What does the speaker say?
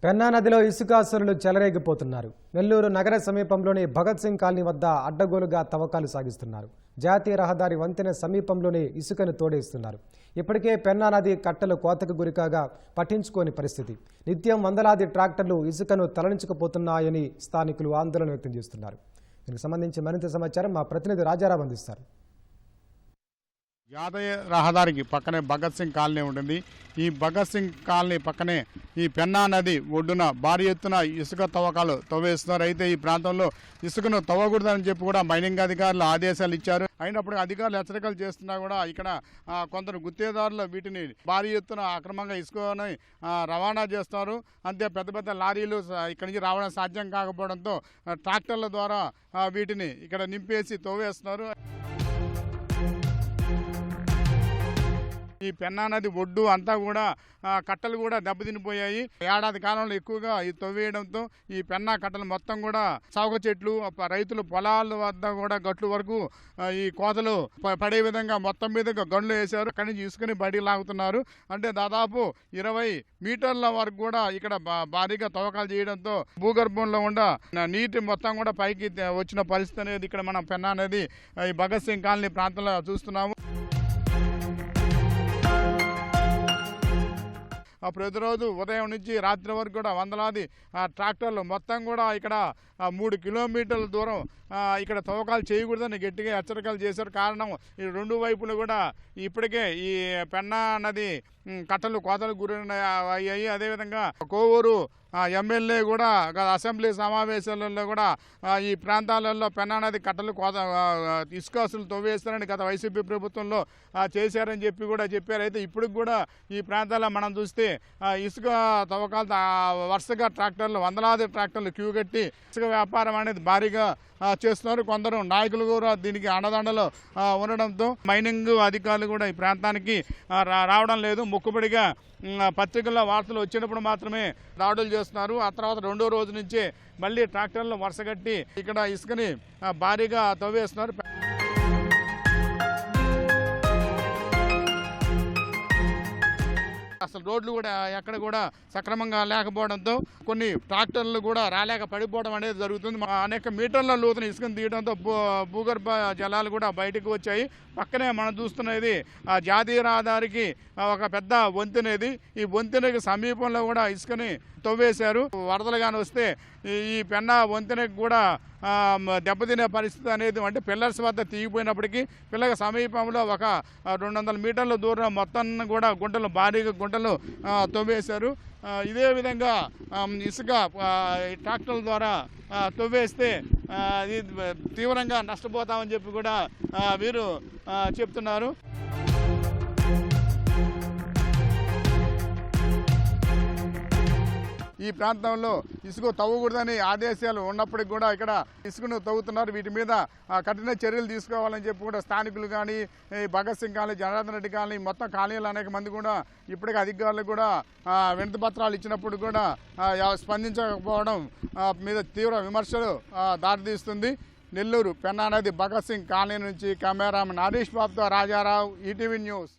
పెన్నా నదిలో ఇసుకాసురులు చెలరేగిపోతున్నారు. నెల్లూరు నగర సమీపంలోని భగత్ సింగ్ కాలనీ వద్ద అడ్డగోలుగా తవ్వకాలు సాగిస్తున్నారు. జాతీయ రహదారి వంతెన సమీపంలోనే ఇసుకను తోడేస్తున్నారు. ఇప్పటికే పెన్నా నది కట్టలు కోతకు గురికాగా పట్టించుకోని పరిస్థితి. నిత్యం వందలాది ట్రాక్టర్లు ఇసుకను తరలించుకుపోతున్నాయని స్థానికులు ఆందోళన వ్యక్తం చేస్తున్నారు. దీనికి సంబంధించి మరింత సమాచారం మా ప్రతినిధి రాజారావు అందిస్తారు. జాతీయ రహదారికి పక్కనే భగత్ సింగ్ కాలనీ ఉంటుంది. ఈ భగత్ సింగ్ కాలనీ పక్కనే ఈ పెన్నా నది ఒడ్డున భారీ ఎత్తున ఇసుక తవ్వకాలు తవ్వేస్తున్నారు. అయితే ఈ ప్రాంతంలో ఇసుకను తవ్వకూడదని చెప్పి కూడా మైనింగ్ అధికారులు ఆదేశాలు ఇచ్చారు. అయినప్పుడు అధికారులు హెచ్చరికలు చేస్తున్నా కూడా ఇక్కడ కొందరు గుత్తేదారులు వీటిని భారీ ఎత్తున అక్రమంగా ఇసుకని రవాణా చేస్తారు. అంతే పెద్ద పెద్ద లారీలు ఇక్కడి నుంచి రావడం సాధ్యం కాకపోవడంతో ట్రాక్టర్ల ద్వారా వీటిని ఇక్కడ నింపేసి తవ్వేస్తున్నారు. ఈ పెన్నా నది ఒడ్డు అంతా కూడా కట్టలు కూడా దెబ్బతినిపోయాయి. ఏడాది కాలంలో ఎక్కువగా ఈ తవ్వేయడంతో ఈ పెన్నా కట్టలు మొత్తం కూడా సాగు చెట్లు, రైతులు పొలాల వద్ద కూడా గట్లు వరకు ఈ కోతలు పడే విధంగా మొత్తం మీద గండ్లు వేశారు. అక్కడి నుంచి ఇసుకని బయటికి లాగుతున్నారు. అంటే దాదాపు 20 మీటర్ల వరకు కూడా ఇక్కడ భారీగా తవ్వకాలు చేయడంతో భూగర్భంలో ఉన్న నీటి మొత్తం కూడా పైకి వచ్చిన పరిస్థితి అనేది ఇక్కడ మనం పెన్నా నది ఈ భగత్ సింగ్ కాలనీ ప్రాంతంలో చూస్తున్నాము. ప్రతిరోజు ఉదయం నుంచి రాత్రి వరకు కూడా వందలాది ట్రాక్టర్లు మొత్తం కూడా ఇక్కడ 3 కిలోమీటర్ల దూరం ఇక్కడ తవ్వకాలు చేయకూడదని గట్టిగా హెచ్చరికలు చేశారు. కారణం ఈ రెండు వైపులు కూడా ఇప్పటికే ఈ పెన్నా నది కట్టలు కోతలు గురయ్యాయి. అదేవిధంగా కోవూరు ఎమ్మెల్యే కూడా అసెంబ్లీ సమావేశాలలో కూడా ఈ ప్రాంతాలలో పెన్నా నది కట్టలు ఇసుకాసులు తవ్వేస్తారని గత వైసీపీ ప్రభుత్వంలో చేశారని చెప్పి కూడా చెప్పారు. అయితే ఇప్పుడు కూడా ఈ ప్రాంతాల్లో మనం చూస్తే ఇసుక తవ్వకాలు వరుసగా ట్రాక్టర్లు వందలాది ట్రాక్టర్లు క్యూ కట్టి ఇసుక వ్యాపారం అనేది భారీగా చేస్తున్నారు. కొందరు నాయకులు కూడా దీనికి అండదండలు ఉండడంతో మైనింగ్ అధికారులు కూడా ఈ ప్రాంతానికి రావడం లేదు. మొక్కుబడిగా పత్రికల్లో వార్తలు వచ్చినప్పుడు మాత్రమే దాడులు చేస్తున్నారు. ఆ తర్వాత రెండో రోజు నుంచే మళ్ళీ ట్రాక్టర్లు వరుసగట్టి ఇక్కడ ఇసుకని భారీగా తవ్వేస్తున్నారు. అసలు రోడ్లు కూడా ఎక్కడ కూడా సక్రమంగా లేకపోవడంతో కొన్ని ట్రాక్టర్లు కూడా రాలేక పడిపోవడం అనేది జరుగుతుంది. అనేక మీటర్ల లోతున ఇసుకను తీయడంతో భూగర్భ జలాలు కూడా బయటకు వచ్చాయి. పక్కనే మనం చూస్తున్నది జాతీయ రహదారికి ఒక పెద్ద వంతెనేది. ఈ వంతెనకి సమీపంలో కూడా ఇసుకని తవ్వేశారు. వరదలు కానీ వస్తే ఈ పెన్నా వంతెనకి కూడా దెబ్బతినే పరిస్థితి అనేది, అంటే పిల్లర్స్ వద్ద తీగిపోయినప్పటికీ పిల్లల సమీపంలో ఒక 200 మీటర్ల దూరం మొత్తం కూడా గుంటలు భారీగా గుంటలు తవ్వేశారు. ఇదే విధంగా ఇసుక ట్రాక్టర్ల ద్వారా తవ్వేస్తే తీవ్రంగా నష్టపోతామని చెప్పి కూడా వీరు చెప్తున్నారు. ఈ ప్రాంతంలో ఇసుక తవ్వకూడదని ఆదేశాలు ఉన్నప్పటికీ కూడా ఇక్కడ ఇసుకను తవ్వుతున్నారు. వీటి మీద కఠిన చర్యలు తీసుకోవాలని చెప్పి కూడా స్థానికులు కానీ, భగత్ సింగ్ కాలనీ, జనార్దన్ రెడ్డి కాలనీ మొత్తం కాలనీలు అనేక మంది కూడా ఇప్పటికే అధికారులు కూడా వినతి పత్రాలు ఇచ్చినప్పుడు కూడా స్పందించకపోవడం మీద తీవ్ర విమర్శలు దారితీస్తుంది. నెల్లూరు పెన్నా నది భగత్ సింగ్ కాలనీ నుంచి కెమెరామెన్ హరీష్ బాబుతో రాజారావు, ఈటీవీ న్యూస్.